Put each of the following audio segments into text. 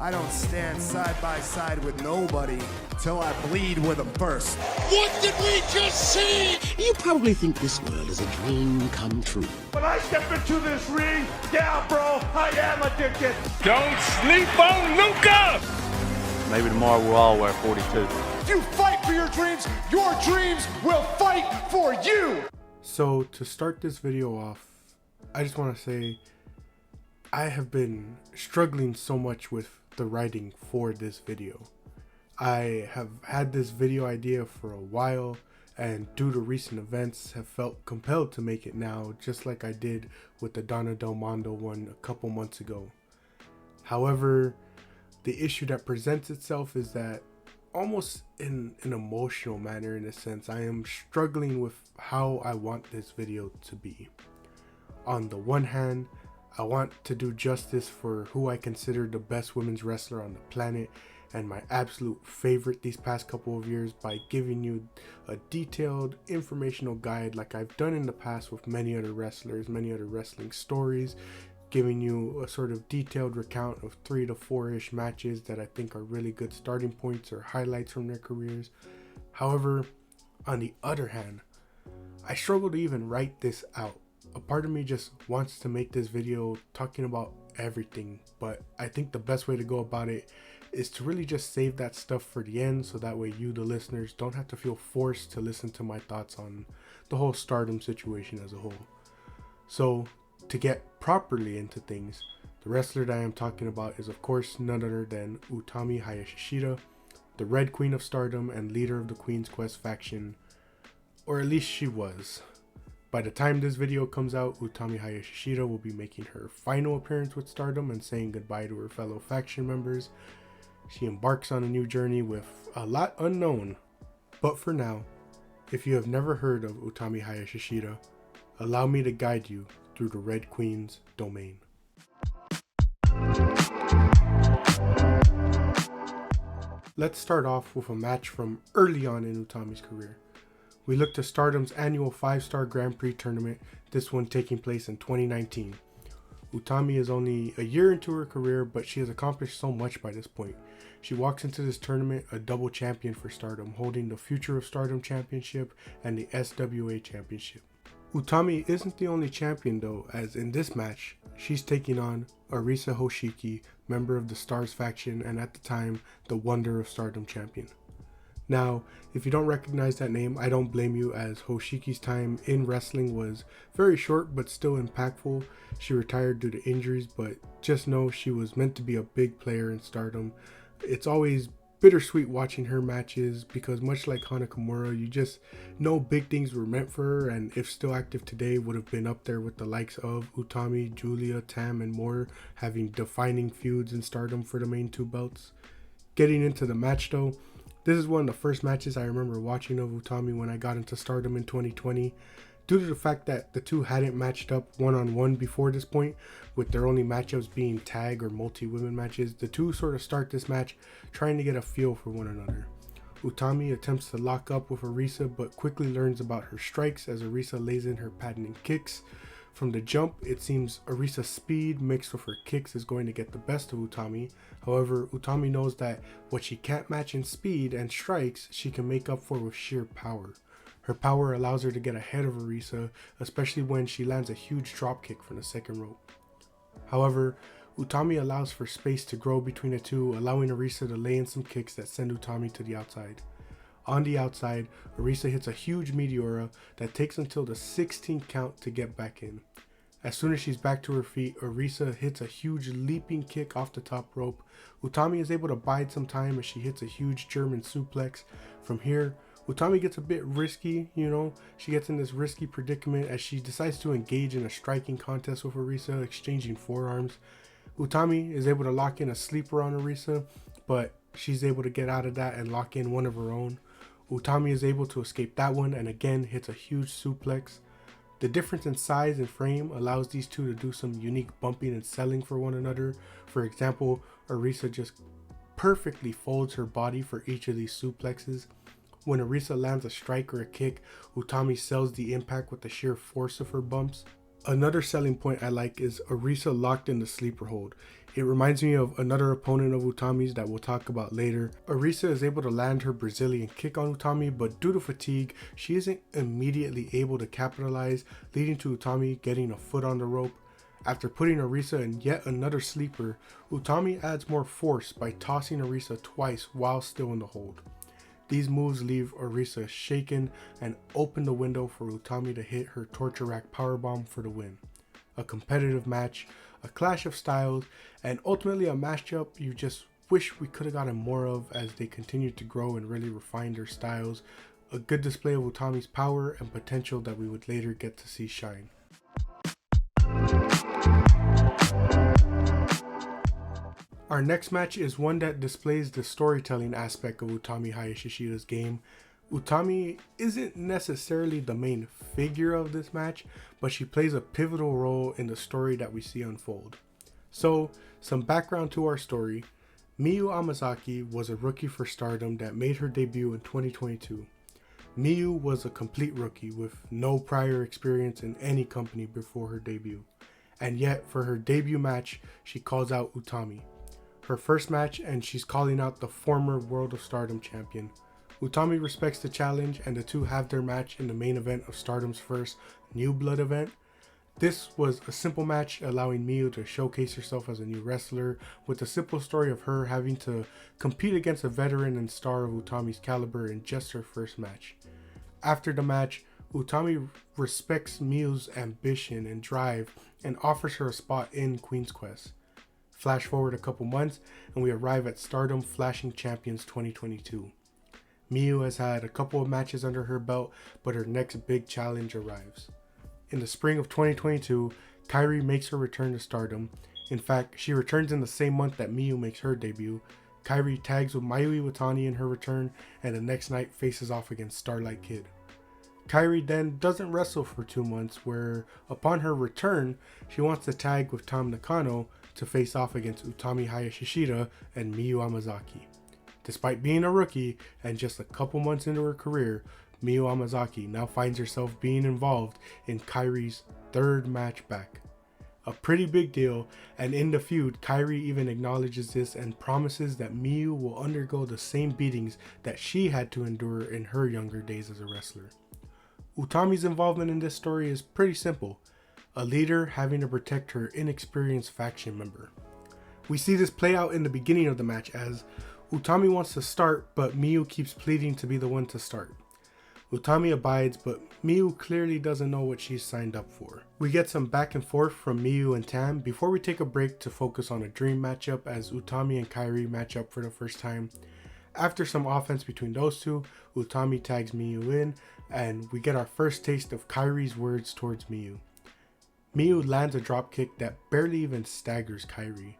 I don't stand side by side with nobody till I bleed with them first. What did we just see? You probably think this world is a dream come true. When I step into this ring, yeah, bro, I am addicted. Don't sleep on Luca! Maybe tomorrow we'll all wear 42. If you fight for your dreams will fight for you. So to start this video off, I just want to say I have been struggling so much with the writing for this video. I have had this video idea for a while, and due to recent events have felt compelled to make it now, just like I did with the Donna Del Mondo one a couple months ago. However, the issue that presents itself is that almost in an emotional manner, in a sense, I am struggling with how I want this video to be. On the one hand, I want to do justice for who I consider the best women's wrestler on the planet and my absolute favorite these past couple of years by giving you a detailed informational guide like I've done in the past with many other wrestlers, many other wrestling stories, giving you a sort of detailed recount of 3 to 4-ish matches that I think are really good starting points or highlights from their careers. However, on the other hand, I struggle to even write this out. A part of me just wants to make this video talking about everything, but I think the best way to go about it is to really just save that stuff for the end, so that way you, the listeners, don't have to feel forced to listen to my thoughts on the whole Stardom situation as a whole. So to get properly into things, the wrestler that I am talking about is of course none other than Utami Hayashishita, the Red Queen of Stardom and leader of the Queen's Quest faction, or at least she was. By the time this video comes out, Utami Hayashishita will be making her final appearance with Stardom and saying goodbye to her fellow faction members. She embarks on a new journey with a lot unknown. But for now, if you have never heard of Utami Hayashishita, allow me to guide you through the Red Queen's domain. Let's start off with a match from early on in Utami's career. We look to Stardom's annual 5-star Grand Prix tournament, this one taking place in 2019. Utami is only a year into her career, but she has accomplished so much by this point. She walks into this tournament a double champion for Stardom, holding the Future of Stardom Championship and the SWA Championship. Utami isn't the only champion though, as in this match, she's taking on Arisa Hoshiki, member of the Stars faction and at the time, the Wonder of Stardom champion. Now, if you don't recognize that name, I don't blame you, as Hoshiki's time in wrestling was very short but still impactful. She retired due to injuries, but just know she was meant to be a big player in Stardom. It's always bittersweet watching her matches because much like Hana Kimura, you just know big things were meant for her, and if still active today would have been up there with the likes of Utami, Julia, Tam and more, having defining feuds in Stardom for the main 2 belts. Getting into the match though, this is one of the first matches I remember watching of Utami when I got into Stardom in 2020. Due to the fact that the two hadn't matched up one-on-one before this point, with their only matchups being tag or multi-women matches, the two sort of start this match trying to get a feel for one another. Utami attempts to lock up with Arisa, but quickly learns about her strikes as Arisa lays in her patented kicks. From the jump, it seems Arisa's speed mixed with her kicks is going to get the best of Utami. However, Utami knows that what she can't match in speed and strikes, she can make up for with sheer power. Her power allows her to get ahead of Arisa, especially when she lands a huge dropkick from the second rope. However, Utami allows for space to grow between the two, allowing Arisa to lay in some kicks that send Utami to the outside. On the outside, Arisa hits a huge Meteora that takes until the 16th count to get back in. As soon as she's back to her feet, Arisa hits a huge leaping kick off the top rope. Utami is able to bide some time as she hits a huge German suplex. From here, Utami gets a bit risky, she gets in this risky predicament as she decides to engage in a striking contest with Arisa, exchanging forearms. Utami is able to lock in a sleeper on Arisa, but she's able to get out of that and lock in one of her own. Utami is able to escape that one and again hits a huge suplex. The difference in size and frame allows these two to do some unique bumping and selling for one another. For example, Arisa just perfectly folds her body for each of these suplexes. When Arisa lands a strike or a kick, Utami sells the impact with the sheer force of her bumps. Another selling point I like is Arisa locked in the sleeper hold. It reminds me of another opponent of Utami's that we'll talk about later. Arisa is able to land her Brazilian kick on Utami, but due to fatigue, she isn't immediately able to capitalize, leading to Utami getting a foot on the rope. After putting Arisa in yet another sleeper, Utami adds more force by tossing Arisa twice while still in the hold. These moves leave Arisa shaken and open the window for Utami to hit her torture rack powerbomb for the win. A competitive match, a clash of styles, and ultimately a matchup you just wish we could have gotten more of as they continue to grow and really refine their styles. A good display of Utami's power and potential that we would later get to see shine. Our next match is one that displays the storytelling aspect of Utami Hayashishita's game. Utami isn't necessarily the main figure of this match, but she plays a pivotal role in the story that we see unfold. So, some background to our story. Mayu Amazaki was a rookie for Stardom that made her debut in 2022. Mayu was a complete rookie with no prior experience in any company before her debut. And yet, for her debut match, she calls out Utami. Her first match, and she's calling out the former World of Stardom champion. Utami respects the challenge, and the two have their match in the main event of Stardom's first New Blood event. This was a simple match allowing Mayu to showcase herself as a new wrestler, with the simple story of her having to compete against a veteran and star of Utami's caliber in just her first match. After the match, Utami respects Mayu's ambition and drive and offers her a spot in Queen's Quest. Flash forward a couple months and we arrive at Stardom Flashing Champions 2022. Mayu has had a couple of matches under her belt, but her next big challenge arrives. In the spring of 2022, Kairi makes her return to Stardom. In fact, she returns in the same month that Mayu makes her debut. Kairi tags with Mayu Iwatani in her return, and the next night faces off against Starlight Kid. Kairi then doesn't wrestle for 2 months, where upon her return, she wants to tag with Tam Nakano to face off against Utami Hayashishita and Mayu Amazaki. Despite being a rookie and just a couple months into her career, Mayu Amazaki now finds herself being involved in Kairi's third match back. A pretty big deal, and in the feud, Kairi even acknowledges this and promises that Mayu will undergo the same beatings that she had to endure in her younger days as a wrestler. Utami's involvement in this story is pretty simple. A leader having to protect her inexperienced faction member. We see this play out in the beginning of the match as Utami wants to start, but Mayu keeps pleading to be the one to start. Utami abides, but Mayu clearly doesn't know what she's signed up for. We get some back and forth from Mayu and Tam before we take a break to focus on a dream matchup as Utami and Kairi match up for the first time. After some offense between those two, Utami tags Mayu in, and we get our first taste of Kairi's words towards Mayu. Mayu lands a dropkick that barely even staggers Kairi.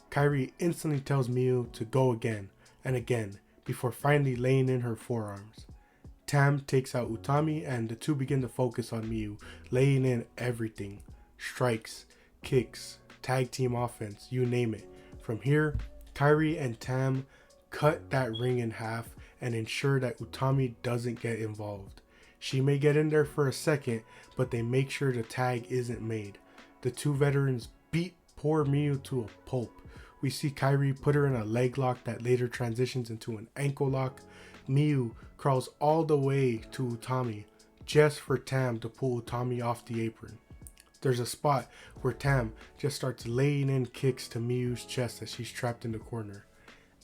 Kairi instantly tells Mayu to go again and again before finally laying in her forearms. Tam takes out Utami and the two begin to focus on Mayu, laying in everything. Strikes, kicks, tag team offense, you name it. From here, Kairi and Tam cut that ring in half and ensure that Utami doesn't get involved. She may get in there for a second, but they make sure the tag isn't made. The two veterans beat poor Mayu to a pulp. We see Kairi put her in a leg lock that later transitions into an ankle lock. Mayu crawls all the way to Utami just for Tam to pull Utami off the apron. There's a spot where Tam just starts laying in kicks to Miyu's chest as she's trapped in the corner.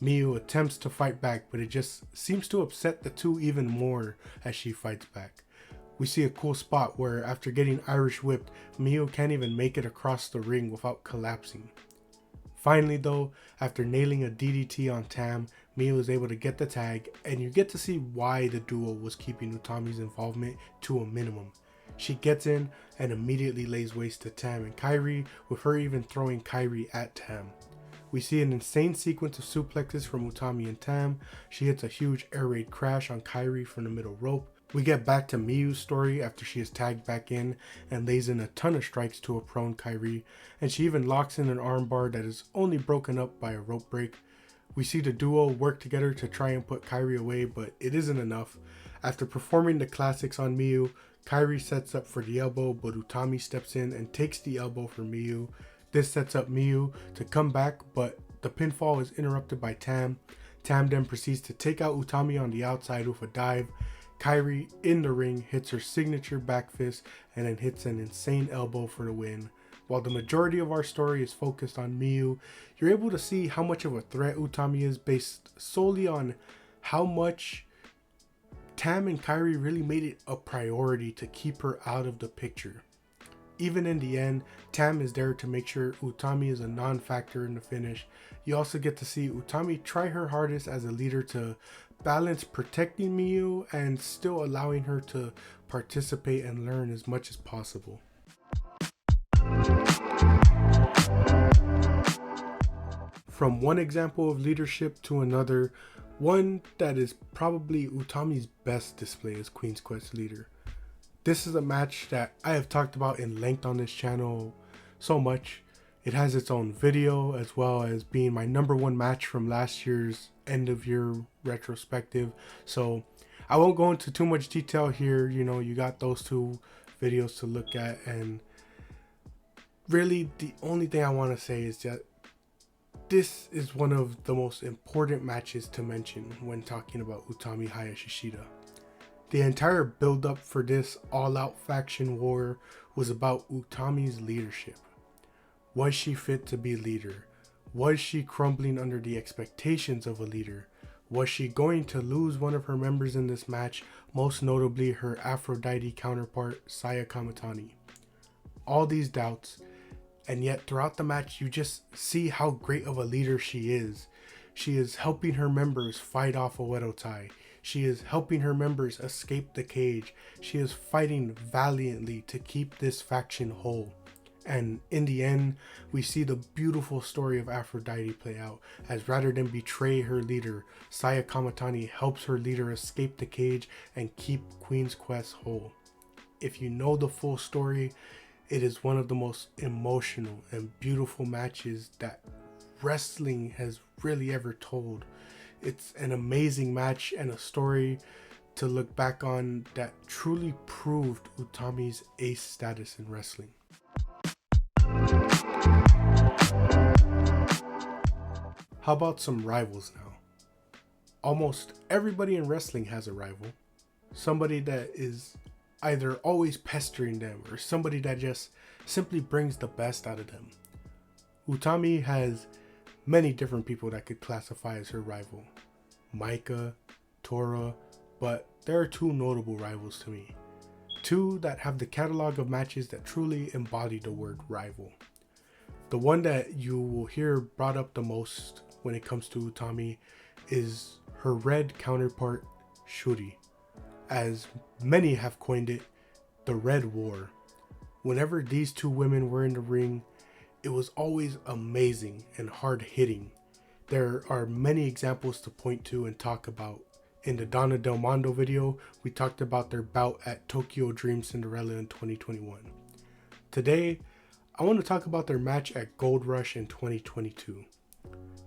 Mayu attempts to fight back, but it just seems to upset the two even more as she fights back. We see a cool spot where after getting Irish whipped, Mayu can't even make it across the ring without collapsing. Finally though, after nailing a DDT on Tam, Mayu is able to get the tag, and you get to see why the duo was keeping Utami's involvement to a minimum. She gets in and immediately lays waste to Tam and Kairi, with her even throwing Kairi at Tam. We see an insane sequence of suplexes from Utami and Tam. She hits a huge air raid crash on Kairi from the middle rope. We get back to Miyu's story after she is tagged back in and lays in a ton of strikes to a prone Kairi, and she even locks in an armbar that is only broken up by a rope break. We see the duo work together to try and put Kairi away, but it isn't enough. After performing the classics on Mayu, Kairi sets up for the elbow, but Utami steps in and takes the elbow for Mayu. This sets up Mayu to come back, but the pinfall is interrupted by Tam. Tam then proceeds to take out Utami on the outside with a dive. Kairi in the ring hits her signature back fist and then hits an insane elbow for the win. While the majority of our story is focused on Mayu, you're able to see how much of a threat Utami is based solely on how much Tam and Kairi really made it a priority to keep her out of the picture. Even in the end, Tam is there to make sure Utami is a non-factor in the finish. You also get to see Utami try her hardest as a leader to balance protecting Mayu and still allowing her to participate and learn as much as possible. From one example of leadership to another, one that is probably Utami's best display as Queen's Quest leader. This is a match that I have talked about in length on this channel so much. It has its own video as well as being my #1 match from last year's end of year retrospective. So I won't go into too much detail here. You know, you got those two videos to look at, and really the only thing I want to say is that this is one of the most important matches to mention when talking about Utami Hayashishita. The entire build-up for this all-out faction war was about Utami's leadership. Was she fit to be leader? Was she crumbling under the expectations of a leader? Was she going to lose one of her members in this match, most notably her Aphrodite counterpart, Saya Kamatani? All these doubts, and yet throughout the match you just see how great of a leader she is. She is helping her members fight off Oedo Tai. She is helping her members escape the cage. She is fighting valiantly to keep this faction whole. And in the end, we see the beautiful story of Aphrodite play out, as rather than betray her leader, Saya Kamatani helps her leader escape the cage and keep Queen's Quest whole. If you know the full story, it is one of the most emotional and beautiful matches that wrestling has really ever told. It's an amazing match and a story to look back on that truly proved Utami's ace status in wrestling. How about some rivals now? Almost everybody in wrestling has a rival. Somebody that is either always pestering them or somebody that just simply brings the best out of them. Utami has many different people that could classify as her rival. Maika, Tora, but there are two notable rivals to me. Two that have the catalog of matches that truly embody the word rival. The one that you will hear brought up the most when it comes to Utami is her red counterpart, Syuri. As many have coined it, the Red War. Whenever these two women were in the ring, it was always amazing and hard hitting. There are many examples to point to and talk about. In the Donna Del Mondo video, we talked about their bout at Tokyo Dream Cinderella in 2021. Today, I want to talk about their match at Gold Rush in 2022.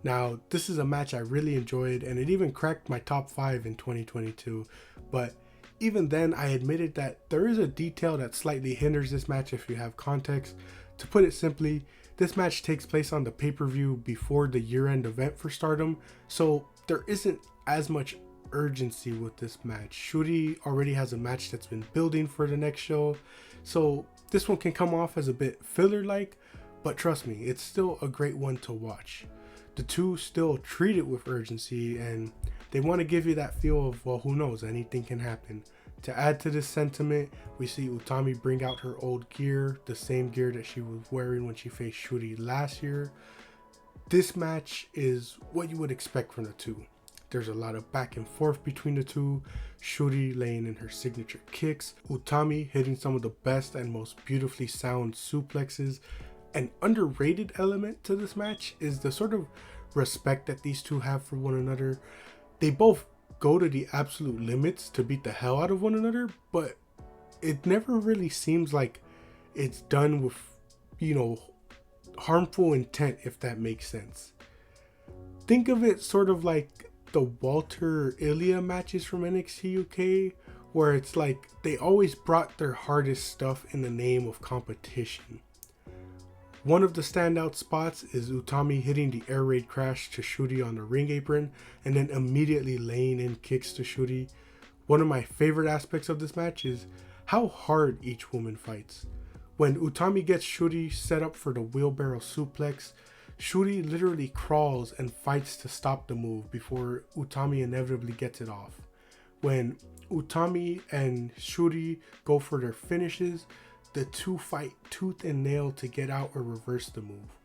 Now, this is a match I really enjoyed, and it even cracked my top 5 in 2022, but even then I admitted that there is a detail that slightly hinders this match if you have context. To put it simply, this match takes place on the pay-per-view before the year-end event for Stardom, so there isn't as much urgency with this match. Syuri already has a match that's been building for the next show, so this one can come off as a bit filler-like, but trust me, it's still a great one to watch. The two still treat it with urgency, and they want to give you that feel of, well, who knows, anything can happen. To add to this sentiment, we see Utami bring out her old gear, the same gear that she was wearing when she faced Syuri last year. This match is what you would expect from the two. There's a lot of back and forth between the two, Syuri laying in her signature kicks, Utami hitting some of the best and most beautifully sound suplexes. An underrated element to this match is the sort of respect that these two have for one another. They both go to the absolute limits to beat the hell out of one another, but it never really seems like it's done with, harmful intent, if that makes sense. Think of it sort of like the Walter Ilya matches from NXT UK, where it's like they always brought their hardest stuff in the name of competition. One of the standout spots is Utami hitting the air raid crash to Syuri on the ring apron and then immediately laying in kicks to Syuri. One of my favorite aspects of this match is how hard each woman fights. When Utami gets Syuri set up for the wheelbarrow suplex, Syuri literally crawls and fights to stop the move before Utami inevitably gets it off. When Utami and Syuri go for their finishes, the two fight tooth and nail to get out or reverse the move.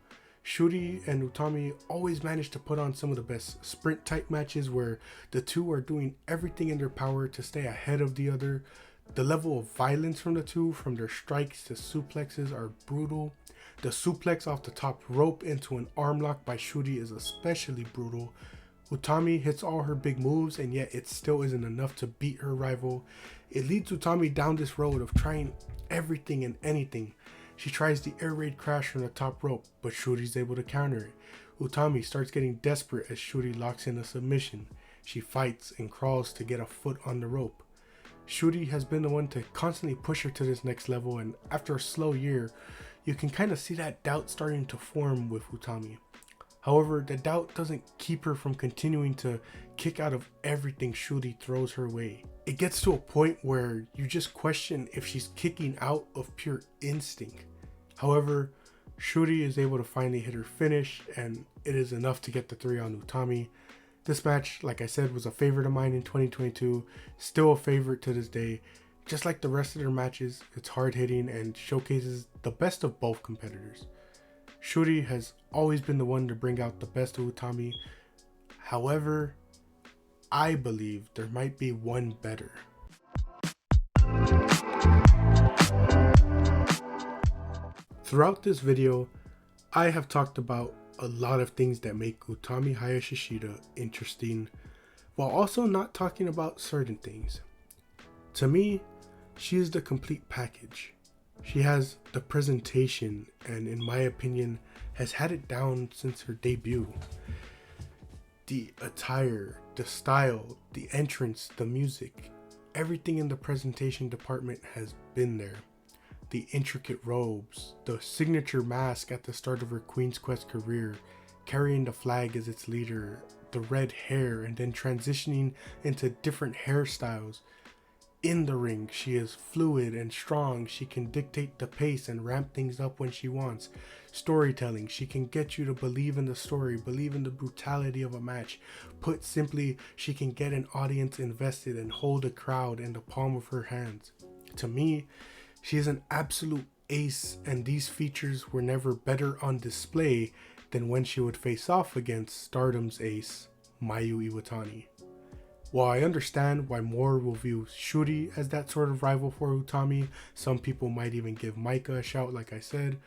Syuri and Utami always manage to put on some of the best sprint type matches where the two are doing everything in their power to stay ahead of the other. The level of violence from the two, from their strikes to suplexes, are brutal. The suplex off the top rope into an arm lock by Syuri is especially brutal. Utami hits all her big moves and yet it still isn't enough to beat her rival. It leads Utami down this road of trying everything and anything. She tries the air raid crash from the top rope, but Syuri's able to counter it. Utami starts getting desperate as Syuri locks in a submission. She fights and crawls to get a foot on the rope. Syuri has been the one to constantly push her to this next level, and after a slow year, you can kind of see that doubt starting to form with Utami. However, the doubt doesn't keep her from continuing to kick out of everything Syuri throws her way. It gets to a point where you just question if she's kicking out of pure instinct. However, Syuri is able to finally hit her finish, and it is enough to get the 3 on Utami. This match, like I said, was a favorite of mine in 2022, still a favorite to this day. Just like the rest of their matches, it's hard hitting and showcases the best of both competitors. Syuri has always been the one to bring out the best of Utami. However, I believe there might be one better. Throughout this video, I have talked about a lot of things that make Utami Hayashishita interesting, while also not talking about certain things. To me, she is the complete package. She has the presentation and, in my opinion, has had it down since her debut. The attire, the style, the entrance, the music, everything in the presentation department has been there. The intricate robes, the signature mask at the start of her Queen's Quest career, carrying the flag as its leader, the red hair, and then transitioning into different hairstyles. In the ring, she is fluid and strong. She can dictate the pace and ramp things up when she wants. Storytelling, she can get you to believe in the story, believe in the brutality of a match. Put simply, she can get an audience invested and hold a crowd in the palm of her hands. To me, she is an absolute ace, and these features were never better on display than when she would face off against Stardom's ace, Mayu Iwatani. While I understand why more will view Syuri as that sort of rival for Utami, some people might even give Micah a shout like I said,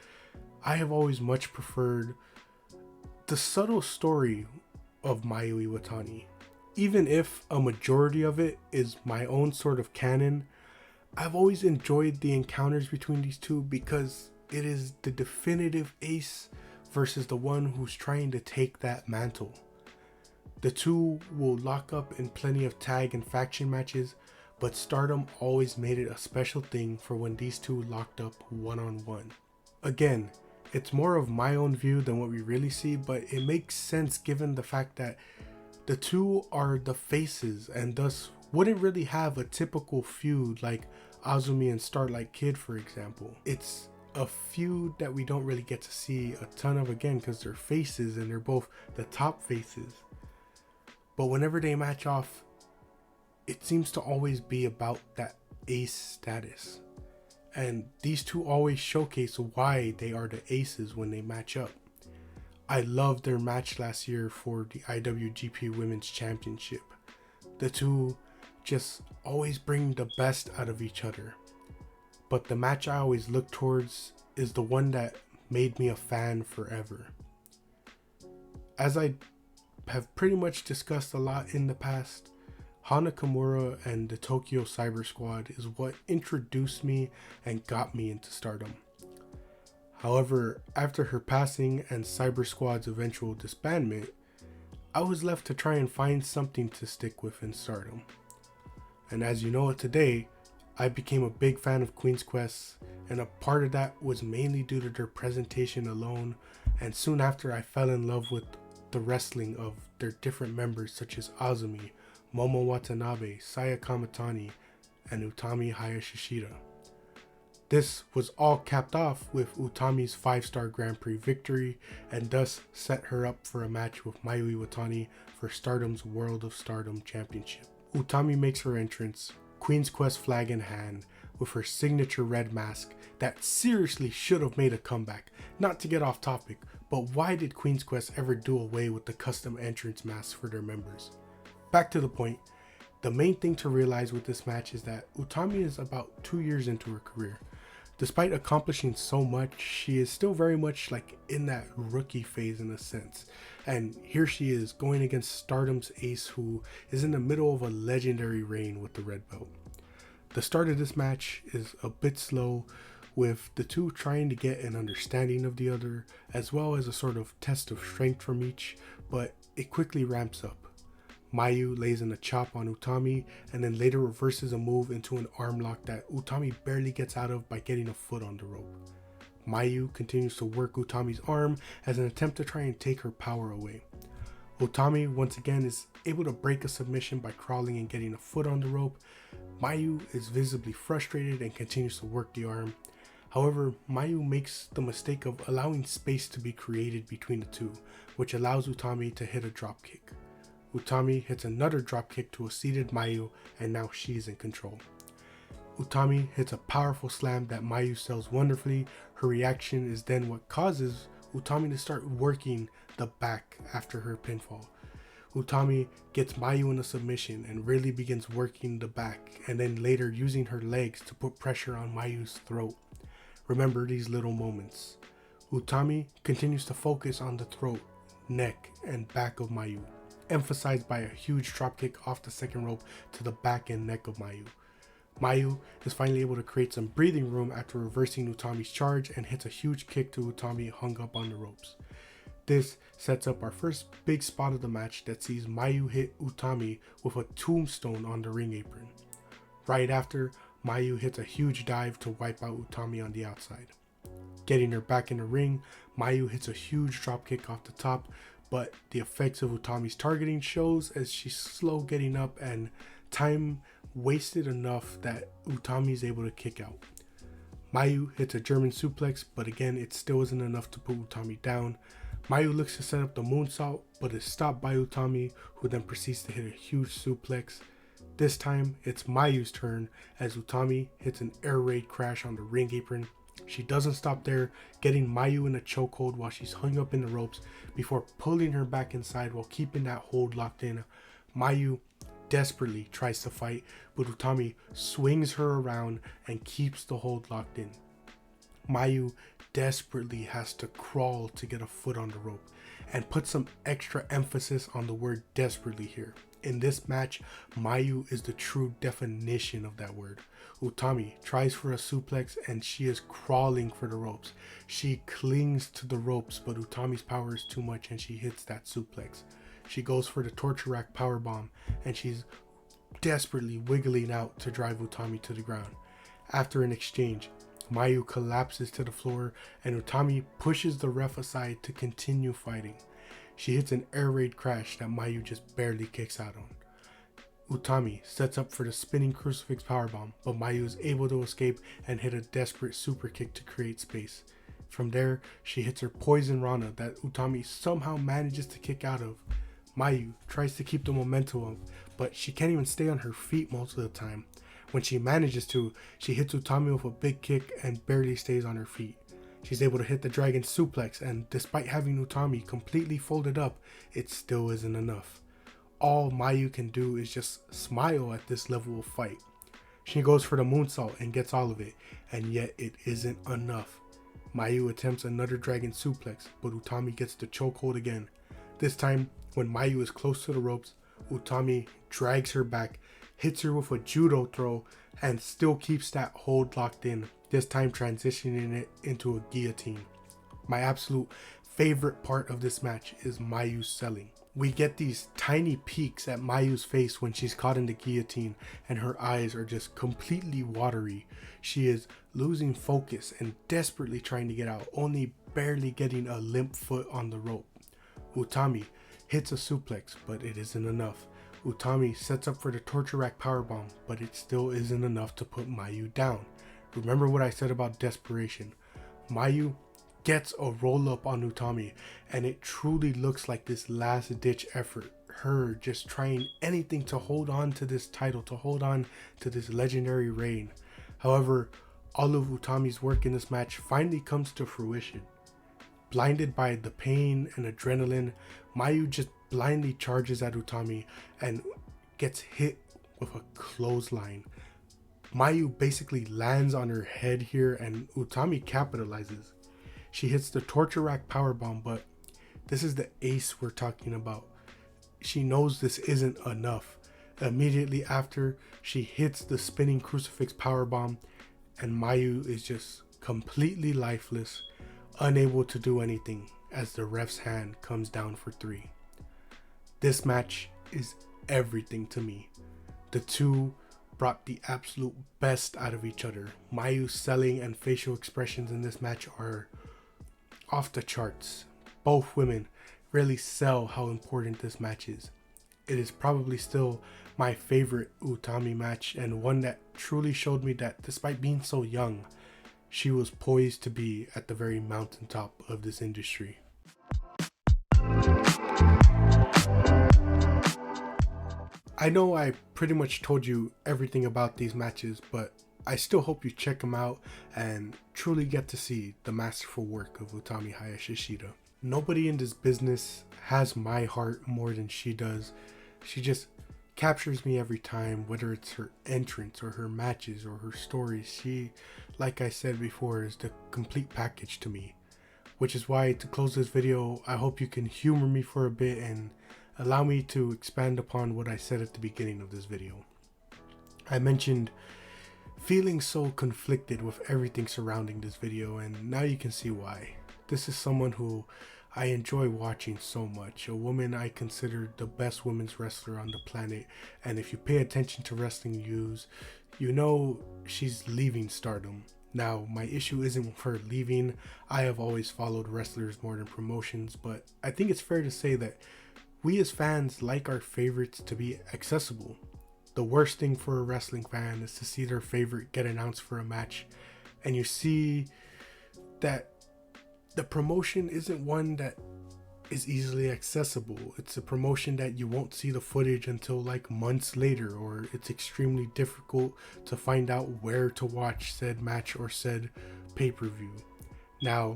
I have always much preferred the subtle story of Mayu Iwatani. Even if a majority of it is my own sort of canon, I've always enjoyed the encounters between these two because it is the definitive ace versus the one who's trying to take that mantle. The two will lock up in plenty of tag and faction matches, but Stardom always made it a special thing for when these two locked up one-on-one. Again, it's more of my own view than what we really see, but it makes sense given the fact that the two are the faces and thus wouldn't really have a typical feud like Azumi and Starlight Kid, for example. It's a feud that we don't really get to see a ton of again because they're faces and they're both the top faces. But whenever they match off, it seems to always be about that ace status. And these two always showcase why they are the aces when they match up. I loved their match last year for the IWGP Women's Championship. The two just always bring the best out of each other. But the match I always look towards is the one that made me a fan forever. As I have pretty much discussed a lot in the past, Hana Kimura and the Tokyo Cyber Squad is what introduced me and got me into Stardom. However, after her passing and Cyber Squad's eventual disbandment, I was left to try and find something to stick with in Stardom. And as you know today, I became a big fan of Queen's Quest, and a part of that was mainly due to their presentation alone, and soon after I fell in love with the wrestling of their different members such as Azumi, Momo Watanabe, Saya Kamatani, and Utami Hayashishita. This was all capped off with Utami's 5-star Grand Prix victory, and thus set her up for a match with Mayu Iwatani for Stardom's World of Stardom Championship. Utami makes her entrance, Queen's Quest flag in hand, with her signature red mask that seriously should have made a comeback. Not to get off topic, but why did Queen's Quest ever do away with the custom entrance masks for their members? Back to the point, the main thing to realize with this match is that Utami is about 2 years into her career. Despite accomplishing so much, she is still very much like in that rookie phase in a sense. And here she is going against Stardom's ace, who is in the middle of a legendary reign with the red belt. The start of this match is a bit slow, with the two trying to get an understanding of the other, as well as a sort of test of strength from each, but it quickly ramps up. Mayu lays in a chop on Utami, and then later reverses a move into an arm lock that Utami barely gets out of by getting a foot on the rope. Mayu continues to work Utami's arm as an attempt to try and take her power away. Utami once again is able to break a submission by crawling and getting a foot on the rope. Mayu is visibly frustrated and continues to work the arm. However, Mayu makes the mistake of allowing space to be created between the two, which allows Utami to hit a dropkick. Utami hits another dropkick to a seated Mayu, and now she's in control. Utami hits a powerful slam that Mayu sells wonderfully. Her reaction is then what causes Utami to start working the back after her pinfall. Utami gets Mayu in a submission and really begins working the back, and then later using her legs to put pressure on Mayu's throat. Remember these little moments. Utami continues to focus on the throat, neck, and back of Mayu, emphasized by a huge dropkick off the second rope to the back and neck of Mayu. Mayu is finally able to create some breathing room after reversing Utami's charge and hits a huge kick to Utami hung up on the ropes. This sets up our first big spot of the match that sees Mayu hit Utami with a tombstone on the ring apron. Right after, Mayu hits a huge dive to wipe out Utami on the outside. Getting her back in the ring, Mayu hits a huge dropkick off the top, but the effects of Utami's targeting shows as she's slow getting up and time wasted enough that Utami is able to kick out. Mayu hits a German suplex, but again it still isn't enough to put Utami down. Mayu looks to set up the moonsault, but is stopped by Utami, who then proceeds to hit a huge suplex. This time it's Mayu's turn as Utami hits an air raid crash on the ring apron. She doesn't stop there, getting Mayu in a chokehold while she's hung up in the ropes before pulling her back inside while keeping that hold locked in. Mayu desperately tries to fight, but Utami swings her around and keeps the hold locked in. Mayu desperately has to crawl to get a foot on the rope, and put some extra emphasis on the word desperately here. In this match, Mayu is the true definition of that word. Utami tries for a suplex and she is crawling for the ropes. She clings to the ropes, but Utami's power is too much and she hits that suplex. She goes for the torture rack powerbomb and she's desperately wiggling out to drive Utami to the ground. After an exchange, Mayu collapses to the floor and Utami pushes the ref aside to continue fighting. She hits an air raid crash that Mayu just barely kicks out on. Utami sets up for the spinning crucifix powerbomb, but Mayu is able to escape and hit a desperate super kick to create space. From there, she hits her poison Rana that Utami somehow manages to kick out of. Mayu tries to keep the momentum up, but she can't even stay on her feet most of the time. When she manages to, she hits Utami with a big kick and barely stays on her feet. She's able to hit the dragon suplex, and despite having Utami completely folded up, it still isn't enough. All Mayu can do is just smile at this level of fight. She goes for the moonsault and gets all of it, and yet it isn't enough. Mayu attempts another dragon suplex, but Utami gets the chokehold again. This time, when Mayu is close to the ropes, Utami drags her back, hits her with a judo throw, and still keeps that hold locked in, this time transitioning it into a guillotine. My absolute favorite part of this match is Mayu's selling. We get these tiny peeks at Mayu's face when she's caught in the guillotine and her eyes are just completely watery. She is losing focus and desperately trying to get out, only barely getting a limp foot on the rope. Utami hits a suplex, but it isn't enough. Utami sets up for the torture rack powerbomb, but it still isn't enough to put Mayu down. Remember what I said about desperation. Mayu gets a roll up on Utami, and it truly looks like this last ditch effort. Her just trying anything to hold on to this title, to hold on to this legendary reign. However, all of Utami's work in this match finally comes to fruition. Blinded by the pain and adrenaline, Mayu just blindly charges at Utami and gets hit with a clothesline. Mayu basically lands on her head here and Utami capitalizes. She hits the torture rack powerbomb, but this is the ace we're talking about. She knows this isn't enough. Immediately after, she hits the spinning crucifix powerbomb, and Mayu is just completely lifeless, unable to do anything as the ref's hand comes down for 3. This match is everything to me. The two brought the absolute best out of each other. Mayu's selling and facial expressions in this match are off the charts. Both women really sell how important this match is. It is probably still my favorite Utami match, and one that truly showed me that despite being so young, she was poised to be at the very mountaintop of this industry. I know I pretty much told you everything about these matches, but I still hope you check them out and truly get to see the masterful work of Utami Hayashishita. Nobody in this business has my heart more than she does. She just captures me every time, whether it's her entrance or her matches or her stories. She, like I said before, is the complete package to me. Which is why, to close this video, I hope you can humor me for a bit and allow me to expand upon what I said at the beginning of this video. I mentioned feeling so conflicted with everything surrounding this video, and now you can see why. This is someone who I enjoy watching so much, a woman I consider the best women's wrestler on the planet, and if you pay attention to wrestling news, you know she's leaving Stardom. Now, my issue isn't with her leaving. I have always followed wrestlers more than promotions, but I think it's fair to say that we as fans like our favorites to be accessible. The worst thing for a wrestling fan is to see their favorite get announced for a match, and you see that the promotion isn't one that is easily accessible. It's a promotion that you won't see the footage until like months later, or it's extremely difficult to find out where to watch said match or said pay-per-view. Now,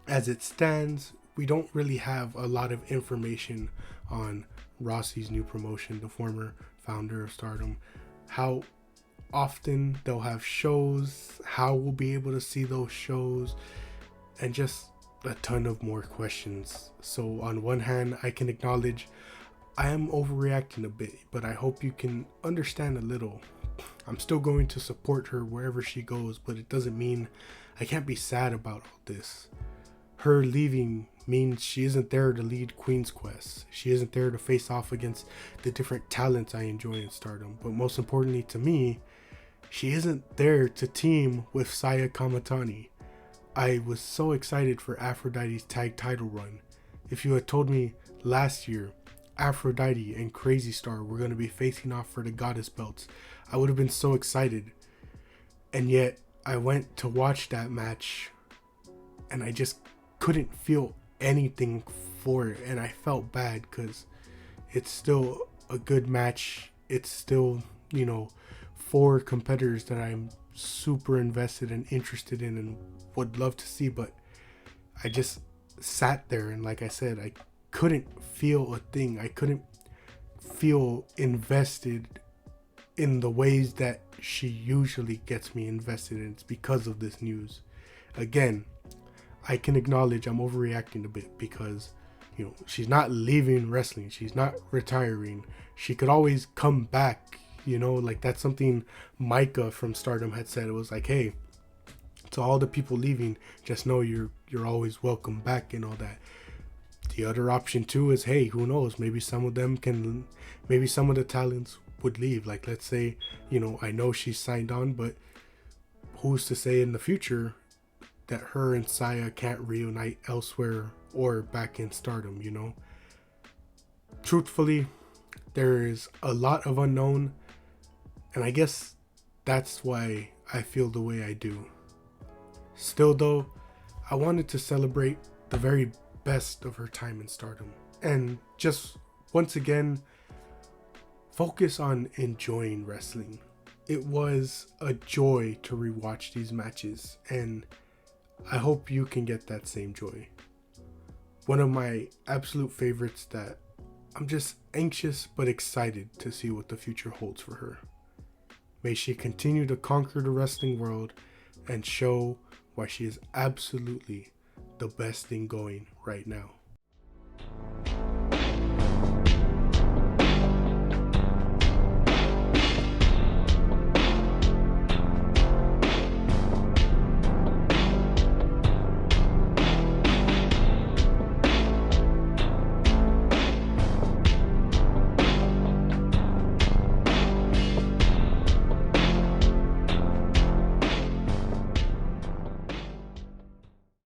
as it stands, we don't really have a lot of information on Rossi's new promotion, the former founder of Stardom, how often they'll have shows, how we'll be able to see those shows, and just a ton of more questions. So on one hand, I can acknowledge I am overreacting a bit, but I hope you can understand a little. I'm still going to support her wherever she goes, but it doesn't mean I can't be sad about all this. Her leaving means she isn't there to lead Queen's Quest. She isn't there to face off against the different talents I enjoy in Stardom. But most importantly to me, she isn't there to team with Saya Kamatani. I was so excited for Aphrodite's tag title run. If you had told me last year Aphrodite and Crazy Star were going to be facing off for the goddess belts, I would have been so excited. And yet I went to watch that match and I just couldn't feel anything for it, and I felt bad because it's still a good match. It's still, you know, 4 competitors that I'm super invested and interested in and would love to see, but I just sat there and, like I said, I couldn't feel a thing. I couldn't feel invested in the ways that she usually gets me invested in. It's because of this news. Again, I can acknowledge I'm overreacting a bit because, you know, she's not leaving wrestling. She's not retiring. She could always come back, you know, like that's something Micah from Stardom had said. It was like, hey, to all the people leaving, just know you're always welcome back and all that. the other option too is, hey, who knows? Maybe some of the talents would leave. Like, let's say, I know she's signed on, but who's to say in the future that her and Saya can't reunite elsewhere or back in Stardom, Truthfully, there is a lot of unknown, and I guess that's why I feel the way I do. Still though, I wanted to celebrate the very best of her time in Stardom, and just once again focus on enjoying wrestling. It was a joy to rewatch these matches, and I hope you can get that same joy. One of my absolute favorites that I'm just anxious but excited to see what the future holds for her. May she continue to conquer the wrestling world and show why she is absolutely the best thing going right now.